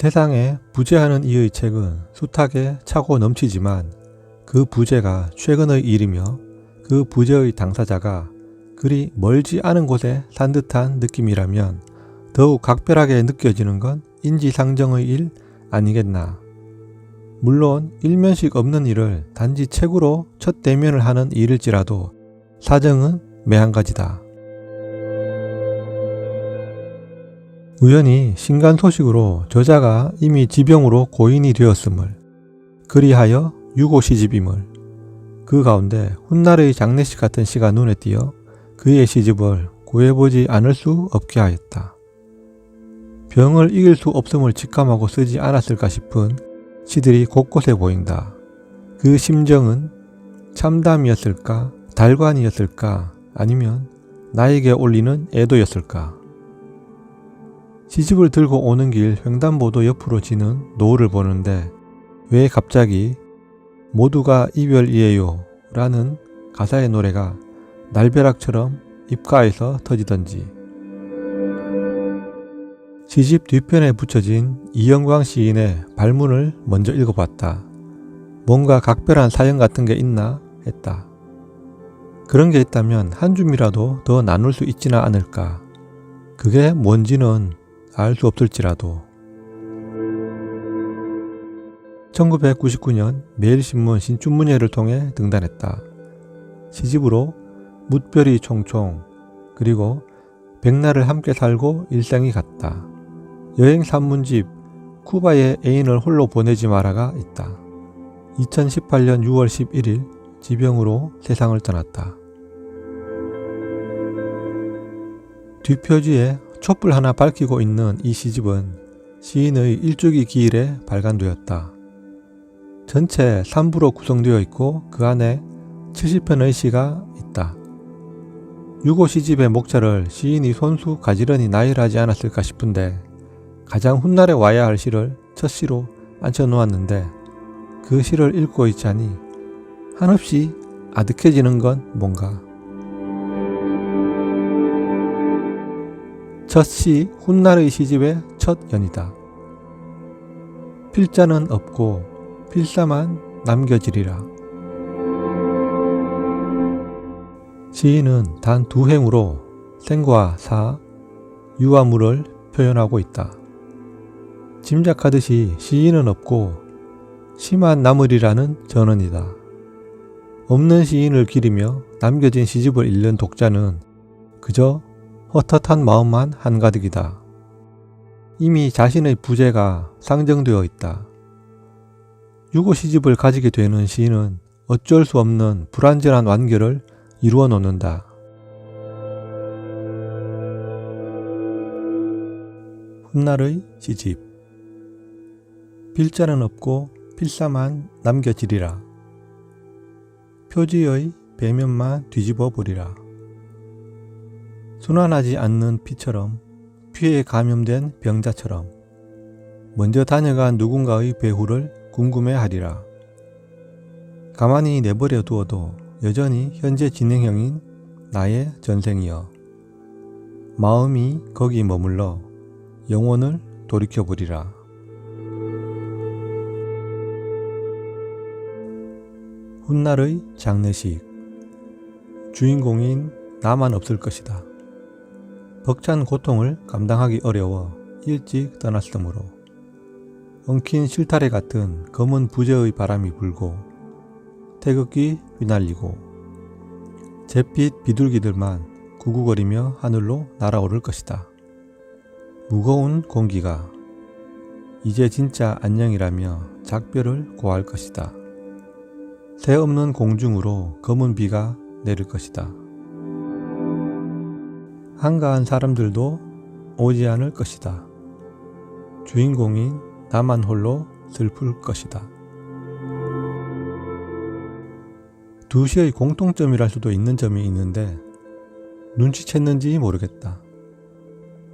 세상에 부재하는 이의 책은 숱하게 차고 넘치지만 그 부재가 최근의 일이며 그 부재의 당사자가 그리 멀지 않은 곳에 산 듯한 느낌이라면 더욱 각별하게 느껴지는 건 인지상정의 일 아니겠나. 물론 일면식 없는 일을 단지 책으로 첫 대면을 하는 일일지라도 사정은 매한가지다. 우연히 신간 소식으로 저자가 이미 지병으로 고인이 되었음을, 그리하여 유고 시집임을, 그 가운데 훗날의 장례식 같은 시가 눈에 띄어 그의 시집을 구해보지 않을 수 없게 하였다. 병을 이길 수 없음을 직감하고 쓰지 않았을까 싶은 시들이 곳곳에 보인다. 그 심정은 참담이었을까, 달관이었을까, 아니면 나에게 올리는 애도였을까. 시집을 들고 오는 길 횡단보도 옆으로 지는 노을을 보는데 왜 갑자기 모두가 이별이에요 라는 가사의 노래가 날벼락처럼 입가에서 터지던지. 시집 뒤편에 붙여진 이영광 시인의 발문을 먼저 읽어봤다. 뭔가 각별한 사연 같은 게 있나 했다. 그런 게 있다면 한 줌이라도 더 나눌 수 있지는 않을까. 그게 뭔지는 알 수 없을지라도. 1999년 매일신문 신춘문예를 통해 등단했다. 시집으로 묻별이 총총, 그리고 백날을 함께 살고 일생이 같다. 여행 산문집 쿠바의 애인을 홀로 보내지 마라가 있다. 2018년 6월 11일 지병으로 세상을 떠났다. 뒷표지에 촛불 하나 밝히고 있는 이 시집은 시인의 일주기 기일에 발간되었다. 전체 3부로 구성되어 있고 그 안에 70편의 시가 있다. 유고 시집의 목차를 시인이 손수 가지런히 나열하지 않았을까 싶은데 가장 훗날에 와야 할 시를 첫 시로 앉혀놓았는데 그 시를 읽고 있자니 한없이 아득해지는 건 뭔가. 첫 시 훗날의 시집의 첫 연이다. 필자는 없고 필사만 남겨지리라. 시인은 단 두 행으로 생과 사, 유와 무를 표현하고 있다. 짐작하듯이 시인은 없고 시만 남으리라는 전언이다. 없는 시인을 기리며 남겨진 시집을 읽는 독자는 그저 헛헛한 마음만 한가득이다. 이미 자신의 부재가 상정되어 있다. 유고 시집을 가지게 되는 시인은 어쩔 수 없는 불완전한 완결을 이루어 놓는다. 훗날의 시집. 필자는 없고 필사만 남겨지리라. 표지의 배면만 뒤집어 보리라. 순환하지 않는 피처럼, 피에 감염된 병자처럼 먼저 다녀간 누군가의 배후를 궁금해하리라. 가만히 내버려 두어도 여전히 현재 진행형인 나의 전생이여, 마음이 거기 머물러 영혼을 돌이켜보리라. 훗날의 장례식. 주인공인 나만 없을 것이다. 벅찬 고통을 감당하기 어려워 일찍 떠났으므로 엉킨 실타래 같은 검은 부재의 바람이 불고 태극기 휘날리고 잿빛 비둘기들만 구구거리며 하늘로 날아오를 것이다. 무거운 공기가 이제 진짜 안녕이라며 작별을 고할 것이다. 새 없는 공중으로 검은 비가 내릴 것이다. 한가한 사람들도 오지 않을 것이다. 주인공인 나만 홀로 슬플 것이다. 두 시의 공통점이랄 수도 있는 점이 있는데 눈치챘는지 모르겠다.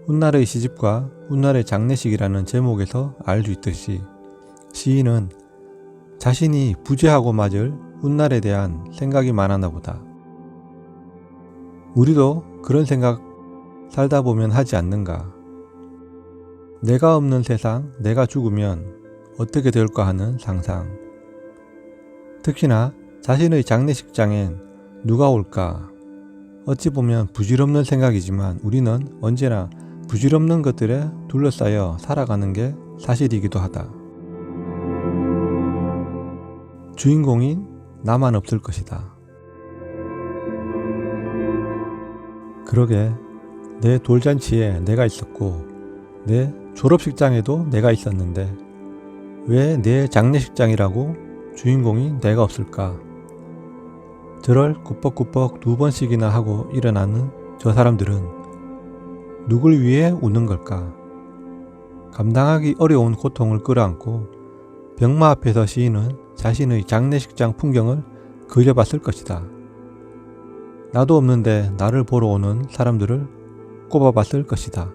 훗날의 시집과 훗날의 장례식이라는 제목에서 알 수 있듯이 시인은 자신이 부재하고 맞을 훗날에 대한 생각이 많았나 보다. 우리도 그런 생각 살다 보면 하지 않는가. 내가 없는 세상, 내가 죽으면 어떻게 될까 하는 상상. 특히나 자신의 장례식장엔 누가 올까? 어찌 보면 부질없는 생각이지만 우리는 언제나 부질없는 것들에 둘러싸여 살아가는 게 사실이기도 하다. 주인공인 나만 없을 것이다. 그러게 내 돌잔치에 내가 있었고 내 졸업식장에도 내가 있었는데 왜 내 장례식장이라고 주인공이 내가 없을까? 저를 꾸벅꾸벅 2번씩이나 하고 일어나는 저 사람들은 누굴 위해 웃는 걸까? 감당하기 어려운 고통을 끌어안고 병마 앞에서 시인은 자신의 장례식장 풍경을 그려봤을 것이다. 나도 없는데 나를 보러 오는 사람들을 꼽아봤을 것이다.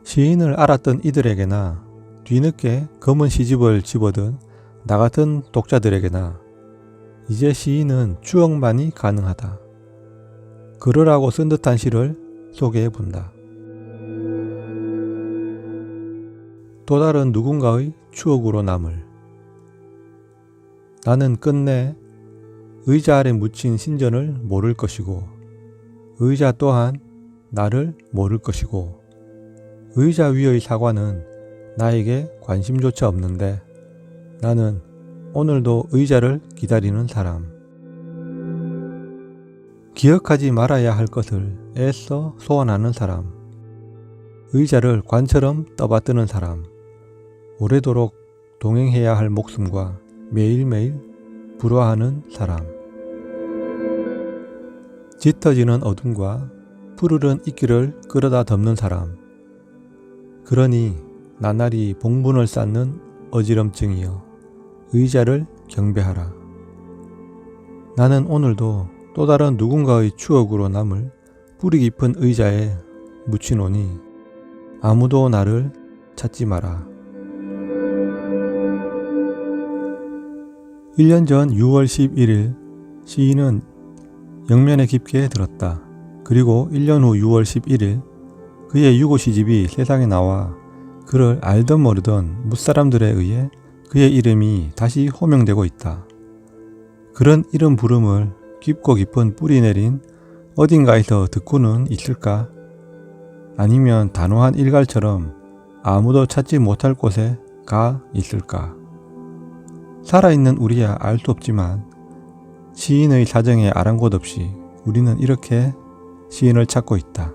시인을 알았던 이들에게나 뒤늦게 검은 시집을 집어든 나 같은 독자들에게나 이제 시인은 추억만이 가능하다. 그러라고 쓴 듯한 시를 소개해 본다. 또 다른 누군가의 추억으로 남을. 나는 끝내 의자 아래 묻힌 신전을 모를 것이고 의자 또한 나를 모를 것이고 의자 위의 사과는 나에게 관심조차 없는데 나는 오늘도 의자를 기다리는 사람. 기억하지 말아야 할 것을 애써 소환하는 사람. 의자를 관처럼 떠받드는 사람. 오래도록 동행해야 할 목숨과 매일매일 불화하는 사람. 짙어지는 어둠과 푸르른 이끼를 끌어다 덮는 사람. 그러니 나날이 봉분을 쌓는 어지럼증이여 의자를 경배하라. 나는 오늘도 또 다른 누군가의 추억으로 남을 뿌리 깊은 의자에 묻히노니 아무도 나를 찾지 마라. 1년 전 6월 11일 시인은 영면에 깊게 들었다. 그리고 1년 후 6월 11일 그의 유고 시집이 세상에 나와 그를 알던 모르던 뭇사람들에 의해 그의 이름이 다시 호명되고 있다. 그런 이름 부름을 깊고 깊은 뿌리 내린 어딘가에서 듣고는 있을까? 아니면 단호한 일갈처럼 아무도 찾지 못할 곳에 가 있을까? 살아있는 우리야 알 수 없지만 시인의 사정에 아랑곳 없이 우리는 이렇게 시인을 찾고 있다.